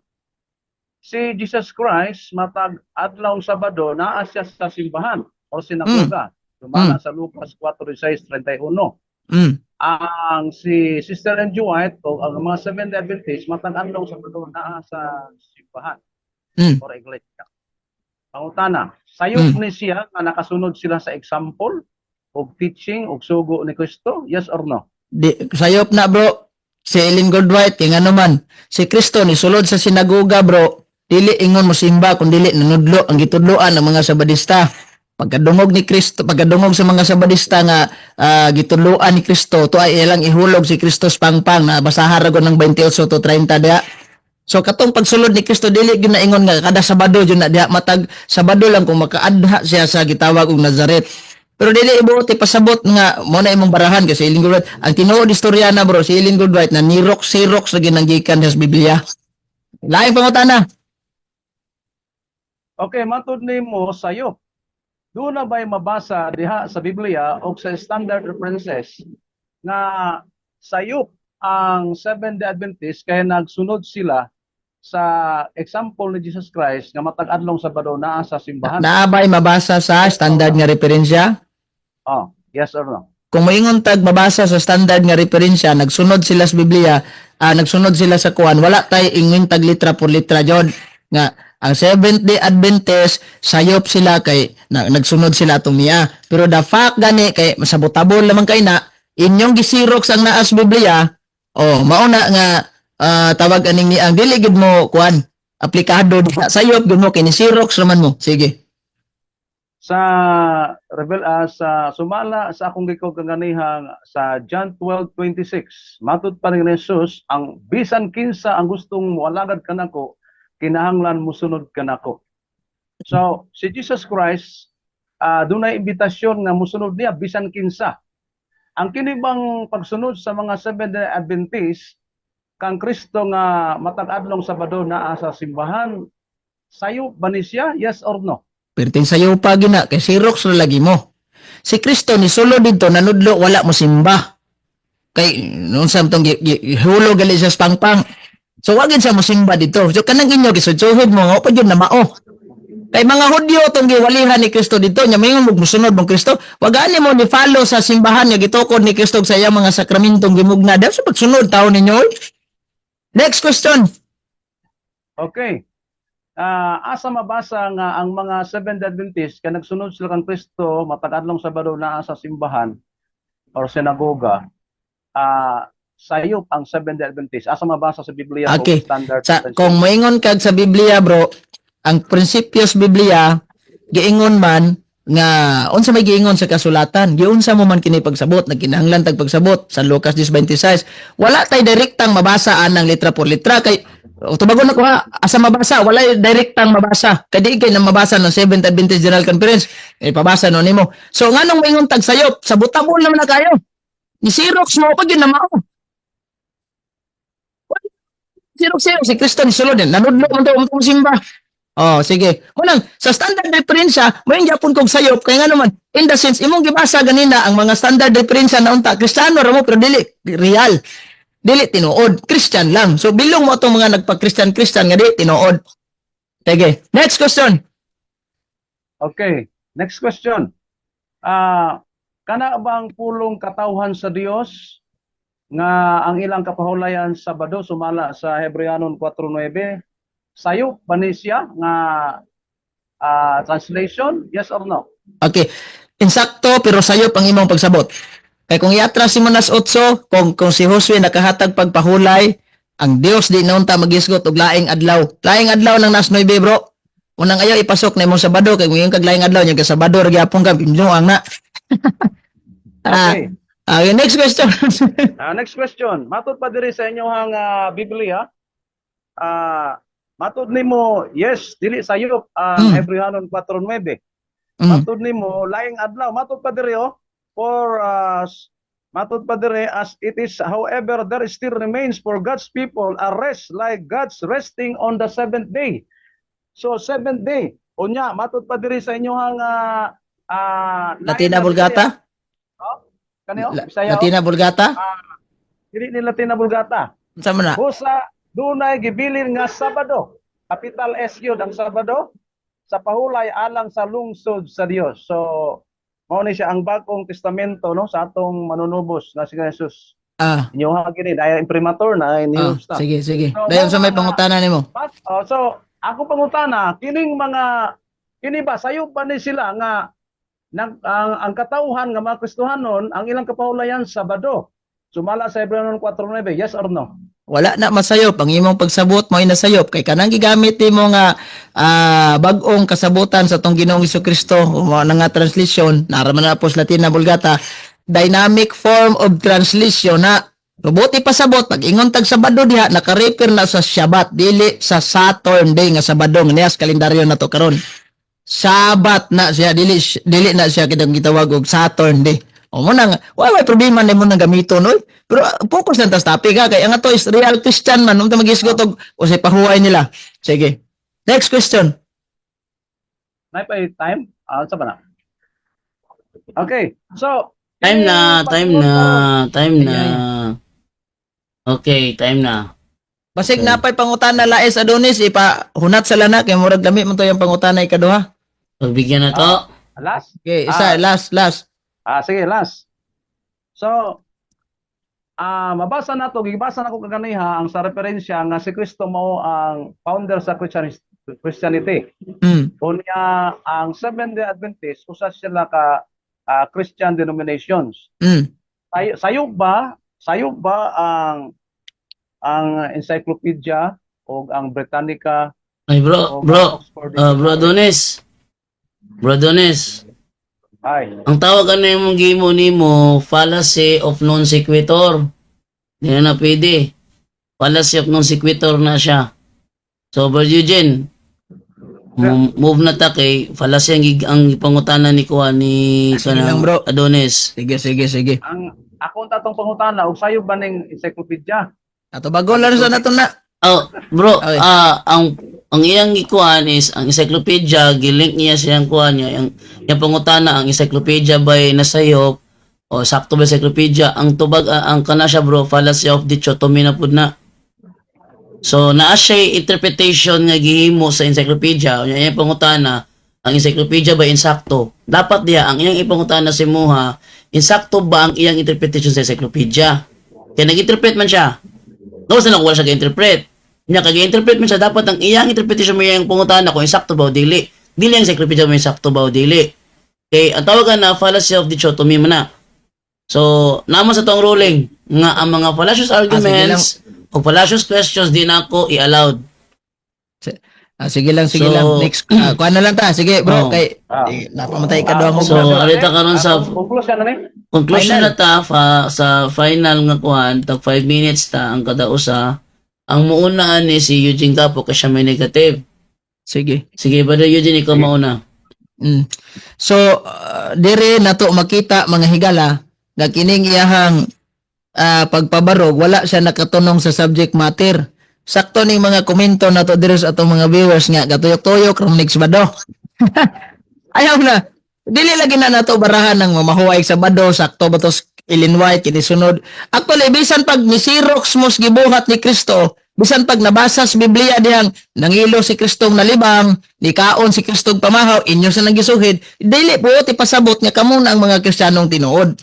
Si Jesus Christ, matag adlaw Sabado, naa siya sa simbahan o sinagoga. Sumala sa Lucas 4:16-31. Mm. Ang si Sister Angie White o ang mga Seventh-day Adventist, matag adlaw Sabado, naa sa simbahan Mm. or iglesia. Pangutana, sayop ni siya nga nakasunod sila sa example o teaching o sugo ni Kristo? Yes or no? Di, sayop na bro. Si Ellen Goldwhite, yung ano man, si Kristo ni sulod sa sinagoga bro, dili ingon mo simba, kung dili nanudlo ang gitudloan ng mga sabadista. Pagkadungog ni Kristo, pagkadungog sa mga sabadista nga gitudloan ni Kristo, to ay ilang ihulog si Kristos pangpang na basahan ragon ng 28-30 diha. So katong pagsulod ni Kristo dili gyud na ingon nga kada Sabado gyud na diha, matag Sabado lang kung makaadha siya sa gitawag og Nazaret. Pero dili ibuoti pasabot nga mo na imong barahan kasi Ellen Goldwhite ang tinuod istorya na bro si Ellen Goldwhite na nirok-sirok sa ginanggikan sa Biblia. Laing pangutana. Okay, matod nimo sayop. Doon na ba'y mabasa diha sa Biblia o sa standard references nga sayop ang Seventh-day Adventist kaya nagsunod sila sa example ni Jesus Christ nga matag adlaw Sabado naa sa simbahan? Naabay mabasa sa standard nga referensya? Oh, yes or no? Kung moingon tag mabasa sa standard nga referensya, nagsunod sila sa Biblia, nagsunod sila sa kuan, wala tay ingin tag litra por litra jud nga ang Seventh-day Adventist sayop sila kay nagsunod sila atong niya. Pero the fact gani kay masabotabol lamang kay na inyong gisirok sang naas Biblia, mauna nga tawag aning ni ang dili gid mo kuan aplikado diha sayop gid mo kay ni Xerox naman mo. Sige. Sa sumala sa akong gikaganihan sa John 12:26, matud pa rin ni Jesus, ang bisan kinsa ang gustong moalagad kanako, kinahanglan musunod kanako. So, si Jesus Christ, dunay imbitasyon nga musunod niya bisan kinsa. Ang kinibang pagsunod sa mga Seventh-day Adventist, kang Kristo nga matag adlaw Sabado naa sa simbahan, sayo ba ni siya? Yes or no? Perting sayo pa gina kay Xerox ra lagi mo. Si Kristo ni sulod dito nanudlo wala mo simba. Kay noon sa tong hulog gali sa pangpang. So wagin sa mo simba dito. So kanang inyo gisudsuhod mo nga pa jud na mao. Kay mga Hudyo tong giwalihan ni Kristo dito nya mingon mo musunod mong Kristo. Wagani mo ni follow sa simbahan nga gitukod ni Kristo sa iyang mga sakramentong gimugna. Daw sa pagsunod taon ninyo. Next question. Okay. Asa mabasa nga ang mga Seventh-day Adventist kaya nagsunod sila kang Kristo matag adlaw Sabado naa sa simbahan or sinagoga, sayop ang Seventh-day Adventist. Asa mabasa sa Biblia o Okay. standard Sa, references? kung moingon kag sa Biblia bro, ang prinsipyos Biblia giingon man nga unsa may giingon sa kasulatan, giunsa mo man kini pagsabot, nagkinahanglan tag pagsabot sa Lucas 10:26. Wala tay direktang mabasa anang litra por litra kay tubagon na ko ha, asa mabasa, wala direktang mabasa. Kay di kay na mabasa ng Seventh Adventist General Conference, pabasa no nimo. So nganong moingon tag sayop, sa butabon naman na kayo. Ni Xerox mo pag yun na mao. Xerox si Kristo ni sulod din. Nanudlo man to ang simba. Sige. Unang, sa standard referensya, may Japon kong sayop, kaya nga naman, in the sense, imong gibasa ganina, ang mga standard referensya na unta, Kristiyano ramo, pero dili, real. Dili, tinuod. Christian lang. So, bilong mo itong mga nagpa-Christian nga di, tinuod. Sige. Next question. Okay. Next question. Kana bang pulong katawhan sa Dios nga ang ilang kapahulayan Sabado sumala sa Hebreanon 4:9, sayop ba ni siya nga translation? Yes or no? Okay. Insakto, pero sayop ang imong pagsabot. Kaya kung iatras si Manas 8, kung si Josue nakahatag pagpahulay, ang Dios di naunta magisgot og laing adlaw. Laing adlaw ng nas 9, bro. Unang ayaw ipasok na imong Sabado, kay kung yung kag laing adlaw, yung ka Sabado, magyapon ka, ang na. Okay. Next question. Next question. Matod pa diri sa inyohang Biblia. matod nimo, yes, dili sayop ang Hebrehanon 4:9. Matod nimo laing adlaw, matod pa diri for matod pa diri as it is, however, there still remains for God's people a rest like God's resting on the seventh day. So seventh day, unya matod pa diri sa inyohang Latina Vulgata? Kaniyo, Bisaya. Latina Vulgata? Dili ni Latina Vulgata. Unsa man na? Busa dunay gibilin nga Sabado. Capital S yun ang Sabado sa pahulay alang sa lungsod sa Dios. So mao ni siya ang bagong testamento no sa atong manunubos na si Jesus. Inyo ha gini daya imprimatur na new stuff. Sige. So, Dayon sa may pangutana nimo. So ako pangutana kining mga kini ba sayo pa ni sila nga ang katauhan nga mga Kristohanon ang ilang kapahulayan Sabado. Sumala sa Hebrehanon 4:9, yes or no? Wala na masayop ang imong pagsabot mo inasayop kay kanang gigamit nimo nga bag-ong kasabutan sa tong Ginoong Hesukristo o na nga translation naraman na po sa Latina Vulgata, dynamic form of translation na mabuti pasabot pag ingon tag Sabado diha naka-refer na sa Shabbat dili sa Saturday nga Sabado nga niya sa kalendaryo nato karon. Sabat na siya dili na siya kitang gitawag og Saturday. O mo nang wala problema nimo nang gamiton oy. Pero focus lang tas topic ha kay ang ato is real Christian man unta magisgot og usay pahuway nila. Sige. Next question. Nay pa time? Sa ba na? Okay. So Time na. Okay, time na. Basig napay pangutana laes Adonis ipa hunat sa lana kay murag lami man to yung pangutana ikaduha. Pagbigyan na to. last. Okay, isa last. Sige, last. So, mabasa na to, gibasa na ko kaganiha ang sa referensya nga si Kristo mao ang founder sa Christianity. Unya ang Seventh-day Adventist usa sila ka Christian denominations. Sayop ba ang encyclopedia o ang Britannica Ay bro Adonis. Ay. Ang tawag ano yung gimo nimo fallacy of non sequitur. Hindi na pwede. Fallacy of non sequitur na siya. So, Brother Eugene, move na ta kay fallacy ang pangutana ni Kuha ni lang, bro. Adonis. Sige. Ang akong tatong pangutana og sayo ba ning encyclopedia? Ato bago lang sa nato na. Oh, bro, Okay. ang iyang ikuan is ang encyclopedia gilink niya siyang kuan niya yung pangutana ang encyclopedia by nasayop o sakto ba encyclopedia ang tubag ang kana siya bro fallacy of dichotomy na pud na. So naa siya interpretation nga gihimo sa encyclopedia unya iyang pangutana ang encyclopedia ba insakto dapat diya ang iyang ipangutana si Muha insakto ba ang iyang interpretation sa encyclopedia kaya nag-interpret man siya no sa wala siya ga-interpret nya kag-interpret man siya dapat ang iyang interpretation mo yung pangutana kung insakto ba o dili ang encyclopedia mo insakto ba o dili kay ang tawagan na fallacy of dichotomy man na. So naman sa tong ruling nga ang mga fallacious arguments o fallacious questions di na ako i-allowed. Sige lang. So, Next, kuha na lang ta. Sige, bro. Oh. Kay, napamatay ka doon mo, So, bro. alita karon sa conclusion na ni. conclusion Final. na ta sa final nga kuhan, tag 5 minutes ta ang kada usa. Ang muunaan ni si Eugene Capo kasi siya may negative. Sige. Sige, Brother Eugene, ikaw mauna. So, dire nato makita mga higala nga kining iyahang pagpabarog wala siya nakatunong sa subject matter. Sakto ning mga komento nato dire sa atong mga viewers nga gatuyok-tuyok rom next bado. Ayaw na. Dili lagi na nato barahan ng mamahuway sa bado sakto ba tos Ellen White kini sunod. Actually bisan pag ni Xerox mos gibuhat ni Kristo, bisan pag nabasa sa Biblia dihang nangilo si Kristong nalibang, nikaon si Kristong pamahaw, inyo sa nagisuhid, dili po pasabot nga kamo na ang mga Kristiyanong tinuod.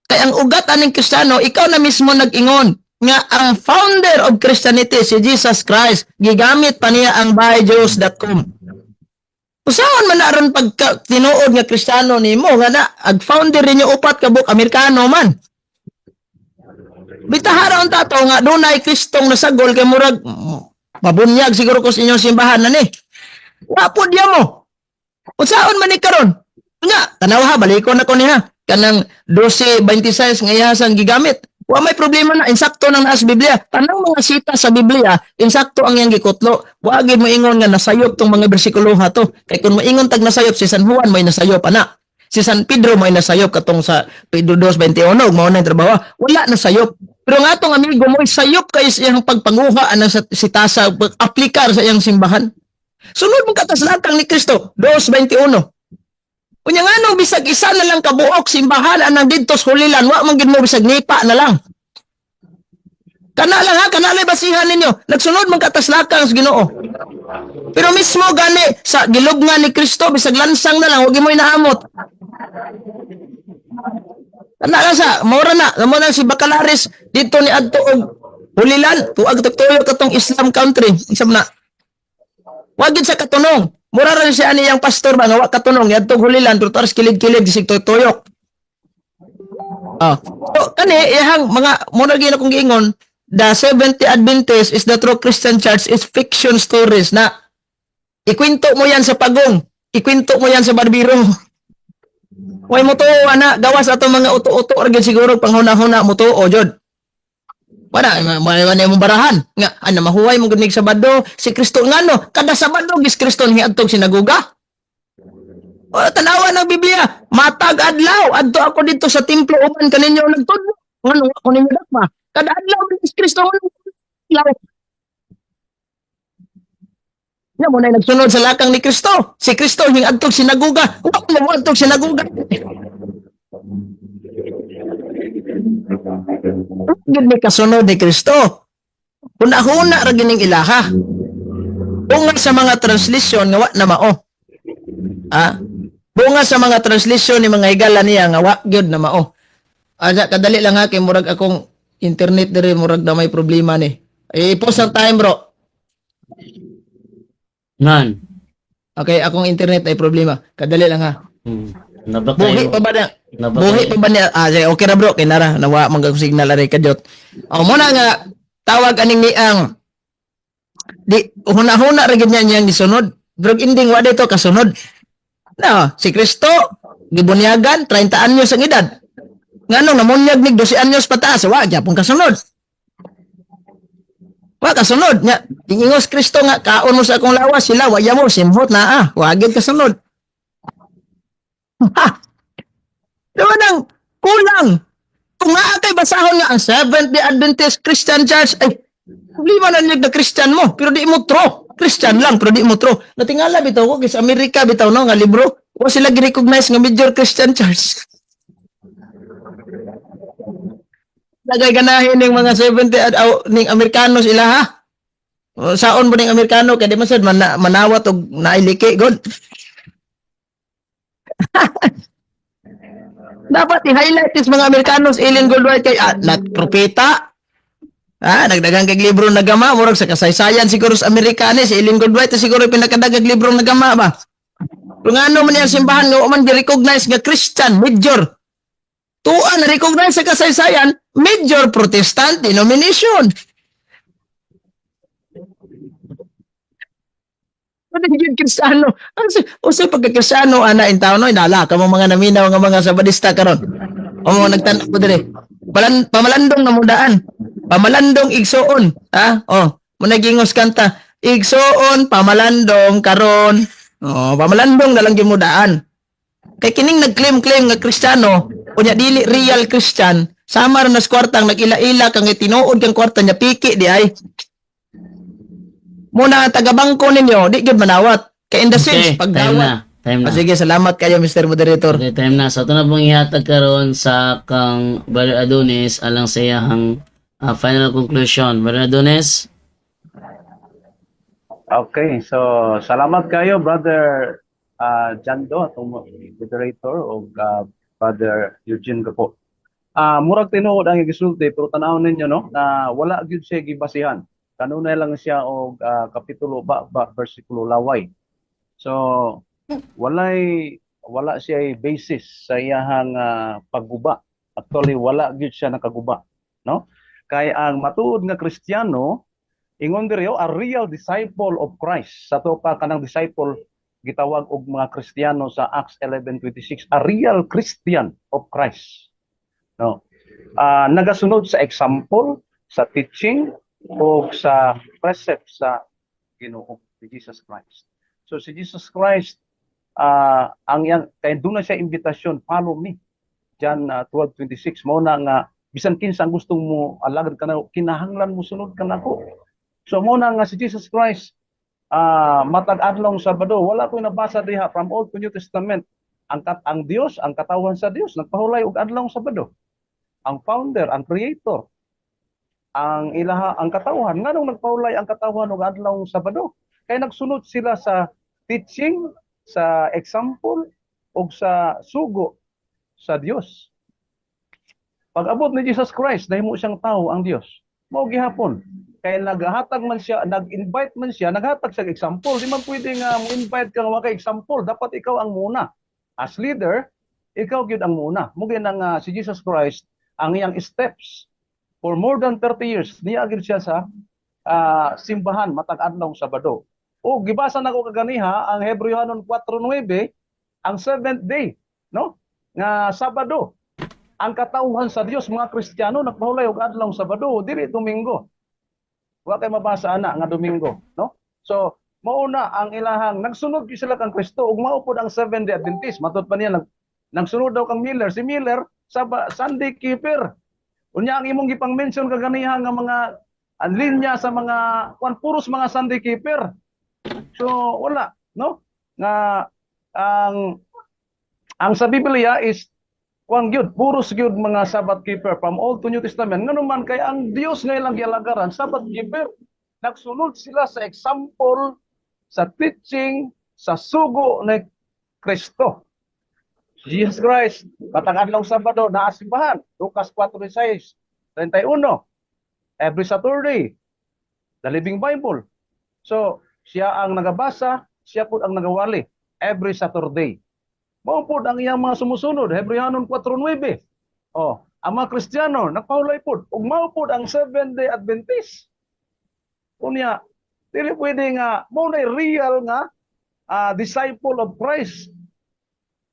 Kaya ang ugat aning Kristiyano, ikaw na mismo nag-ingon nga ang founder of Christianity si Jesus Christ, gigamit pa niya ang byjews.com. Usaon man aron pag tinuod nga Kristiyano nimo nga na ag-founder ninyo upat ka buk Amerikano man. Bitahara ang tato nga dunay Kristong nasagol kay murag mabunyag siguro ko sa inyong simbahan na ni. Wapo diya mo. Usaon man ni karon? Nga, tanaw ha, balikon na ko niya. Kanang 12:26 nga ihasang gigamit. Wa may problema na insakto nang naas Biblia. Tanang mga sita sa Biblia, insakto ang iyang gikutlo. Wa gid mo ingon nga nasayop tong mga bersikulo ha to. Kay kun moingon tag nasayop si San Juan may nasayop ana. Si San Pedro may nasayop katong sa Pedro 2:21 mao na yung trabaho. Wala nasayop. Pero nga atong amigo mo sayop kay iyang pagpanguha anang sa sitasa aplikar sa iyang simbahan. Sunod mong kataslatang ni Kristo 2:21. Unya nga nung bisag isa na lang kabuok simbahan anang didtos hulilan wa man gid mo bisag nipa na lang. Kana lang ha, kana lang basihan ninyo. Nagsunod man kataslakan sa Ginoo. Pero mismo gani sa gilubngan ni Kristo bisag lansang na lang wag mo inaamot. Kana lang sa maura na si Bacalaris dito ni adto og hulilan tuag tuyo katong Islam country. Isam na. Wag gid sa katunong. Mura rin siya niyang pastor ba nga wa katunong yadtong hulilan tutas kilid-kilid sig tuyok. So kani ihang mga muna gyud akong giingon, the Seventh Adventist is the true Christian church is fiction stories na ikwento mo yan sa pagong, ikwento mo yan sa barbiro. Way mo to ana gawas ato mga uto-uto ra gyud siguro panghuna-huna mo to o jud. Wala mo barahan nga ana mahuway mo gud Sabado si Kristo ngano kada Sabado gis Kristo ni adtong sinaguga. O tanawa ng Biblia matag adlaw adto ako dito sa templo uban kaninyo nagtudlo ngano ako ninyo dakma kada adlaw gis Kristo adlaw. Ya mo na nagsunod sa lakang ni Kristo. Si Kristo ning adtong sinaguga. Wa mo adtong sinaguga. Gid ni kasunod ni Kristo. Huna-huna ra gining ilaha. Bunga sa mga translation nga wa na mao. Bunga sa mga translation ni mga higala niya nga wa gyud na mao. Ada kadali lang ha kay murag akong internet diri murag na may problema ni. I-post ang time bro. Nan. Okay, akong internet ay problema. Kadali lang ha. Buhi pa ba na? Buhi pa ba niya? Okay ra bro, kay nara nawa man kag signal ari kadyot. Mo na nga tawag aning ni ang di huna-huna ra gid niya niyang gisunod. Drug ending wa dito kasunod. Na, si Kristo gibunyagan 30 anyos ang edad. Nganong namunyag nig 12 anyos pataas, wa gyapon kasunod. Wa kasunod nya ingos Kristo nga kaon mo sa akong lawas sila wa mo simhot na wa gid kasunod. Diba nang kulang. Kung nga kay basahon nga ang Seventh-day Adventist Christian Church, ay, problema na niya na Christian mo, pero di mo tro. Christian lang, pero di mo tro. Natingala bitaw ko, sa Amerika bitaw no, nga libro, o sila gi-recognize nga major Christian Church. Lagay ganahin ng mga 70 ning Amerikano sila ha. Saon mo ning Amerikano, kaya di man sad manawat o nailiki, good. Dapat i-highlight is mga Amerikanos Ellen Goldwhite kay nagpropeta. Nagdagang kay libro na gama murag sa kasaysayan siguro sa Amerikanes si Ellen Goldwhite siguro pinakadagag libro na gama ba. Kung ano man yang simbahan nga man gi-recognize nga Christian major. Tuan na recognize sa kasaysayan major Protestant denomination. Ano yung Kristiyano? Usa pagka-Kristiyano ana in town no inala ka mga naminaw nga mga Sabadista karon. O mo nagtan-aw ko dire. Pamalandong namudaan. Pamalandong igsoon, mo nagingos kanta. Igsoon pamalandong karon. Pamalandong na lang gimudaan. Kay kining nag-claim nga Kristiyano, unya dili real Christian, sama ra nas kwartang nag-ila-ila kang tinuod kang kwarta nya piki di ay. Muna taga-bangko ninyo, di gyud manawat. Kay in the sense, pagdawat. Time na. Sige, salamat kayo Mr. Moderator. Okay, time na. So, ito na pong ihatag karon sa kang Brother Adonis alang sa iyang final conclusion. Brother Adonis? Okay, so salamat kayo Brother Jando atong moderator o Brother Eugene Gapo. Murag tinuod ang gisulti pero tanawon ninyo no na wala gyud siya gibasihan. Kanunay lang siya og kapitulo ba bersikulo laway. So wala siya basis sa iyahang pagguba. Actually wala gyud siya nakaguba, no? Kay ang matuod nga Kristiyano ingon diri a real disciple of Christ. Sa to pa kanang disciple gitawag og mga Kristiyano sa Acts 11:26, a real Christian of Christ. No. nagasunod sa example, sa teaching, o sa precept sa Ginoo si Jesus Christ. So si Jesus Christ, ang yan, kaya doon na siya imbitasyon, follow me. John 12:26, mo na nga, bisan kinsa ang gustong mo, alagad ka na, kinahanglan mo, sunod ka na ko. So mo na nga si Jesus Christ, matag adlong Sabado, wala ko nabasa diha from Old to New Testament. Ang Dios, ang katawan sa Dios, nagpahulay og adlong Sabado. Ang founder, ang creator, ang ilaha, ang katawan, nganong nagpahulay ang katawan og adlong Sabado? Kaya nagsunod sila sa teaching, sa example, o sa sugo sa Dios. Pag abot ni Jesus Christ, nahimo siyang tao ang Dios. Mao gihapon. Kaya naghatag man siya, nag-invite man siya, naghatag siya example. Di man pwede nga mo-invite ka nga kay example. Dapat ikaw ang muna. As leader, ikaw gyud ang muna. Mugin nga si Jesus Christ, ang iyang steps for more than 30 years, niya gyud siya sa simbahan matag adlaw Sabado. O gibasa nako kaganiha ang Hebreyanon 4:9, ang 7th day, no? Nga Sabado. Ang katauhan sa Dios, mga Kristiyano nagpahulay og adlaw Sabado, dili Domingo. Wa kay mabasa ana nga Domingo, no? So, mauna ang ilahang nagsunod gyud sila kang Kristo ug mao pod ang Seventh Day Adventist. Matud pa niya nagsunod daw kang Miller. Si Miller Sunday keeper. Unya ang imong gipang-mention kaganiha nga mga linya sa mga puros mga Sunday keeper. So wala, no? Nga ang sa Biblia is gyud puros gyud mga Sabbath keeper from Old to New Testament. Ngano man kay ang Dios nga ilang gialagaran, Sabbath keeper, nagsunod sila sa example, sa teaching, sa sugo ni Kristo. Jesus Christ, matang adlaw Sabado, naasimbahan. Lucas 4:6, 31. Every Saturday, the Living Bible. So, siya ang nagabasa, siya po ang nagawali. Every Saturday. Mao po ang iyang mga sumusunod. Hebreyanon 4:9. Oh, ang mga Kristiyano, nagpahulay po. Ug mao po ang Seventh Day Adventist. Unya, dili pwede nga, mao na real nga disciple of Christ.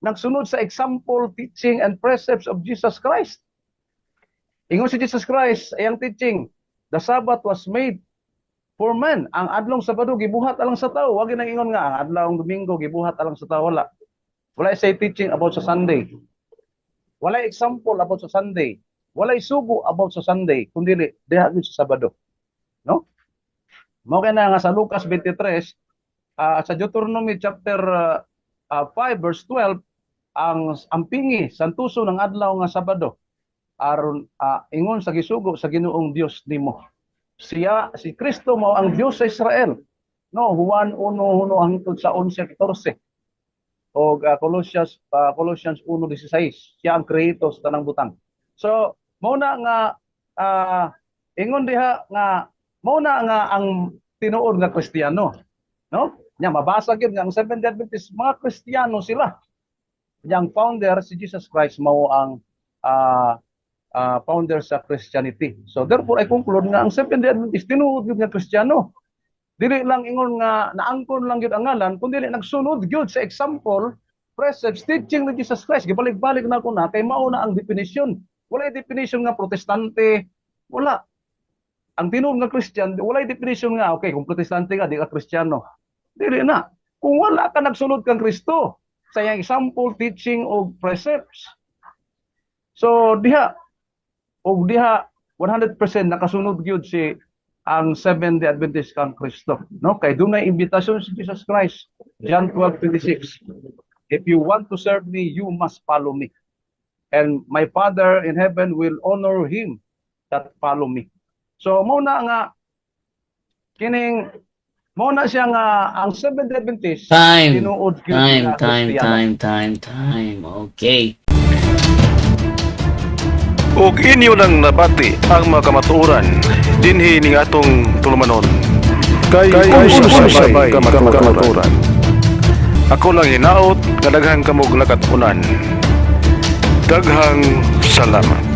Nagsunod sa example, teaching, and precepts of Jesus Christ. Ingon si Jesus Christ, ayang teaching, the Sabbath was made for man. Ang adlong Sabado, gibuhat alang sa tao. Wag nang ingon nga, ang adlong Domingo, gibuhat alang sa tao. Wala. Wala say teaching about sa Sunday. Wala example about sa Sunday. Wala sugo about sa Sunday. Kundi diha sa Sabado. No? Mao kay na nga sa Lucas 23, sa Deuteronomy chapter 5 verse 12, ang pingi santuso ng adlaw nga Sabado aron ingon sa gisugo sa Ginoong Dios nimo. Si Kristo mao ang Dios sa Israel. No, Juan 1:1 hangtod sa 11:14. O Colossians 1:16. Siya ang creator sa tanang butang. So, mao na nga ingon diha nga mao na nga ang tinuod nga Kristiyano, no? Nya mabasa gyud nga ang Seventh Day Adventist, mga Kristiyano sila. Yang founder si Jesus Christ mao ang founder sa Christianity. So therefore I conclude nga ang Seventh Day Adventist tinuod gyud nga Kristiyano. Dili lang ingon nga naangkon lang gyud ang ngalan, kundi nagsunod gyud sa example, precepts, teaching ni Jesus Christ. Gibalik-balik na ko na kay mao na ang definition. Wala definition nga protestante, wala. Ang tinuod nga Christian, wala definition nga okay, kung protestante ka di ka Kristiyano. Dili na. Kung wala ka nagsunod kang Kristo sa iyang example, teaching o precepts. So diha 100% nakasunod gyud si ang Seventh Day Adventist kang Kristo, no? Kay dunay imbitasyon si Jesus Christ. John 12:26. If you want to serve me, you must follow me. And my Father in heaven will honor him that follow me. So mo na nga kining mo na siya nga ang Seventh Day Adventist tinuod gyud Time. Okay. Ug inyo lang nabati ang mga kamatuoran dinhi ning atong tulumanon. Kay usay kamatuoran. Ako lang hinaot nga daghang kamog lakatunan. Daghang salamat.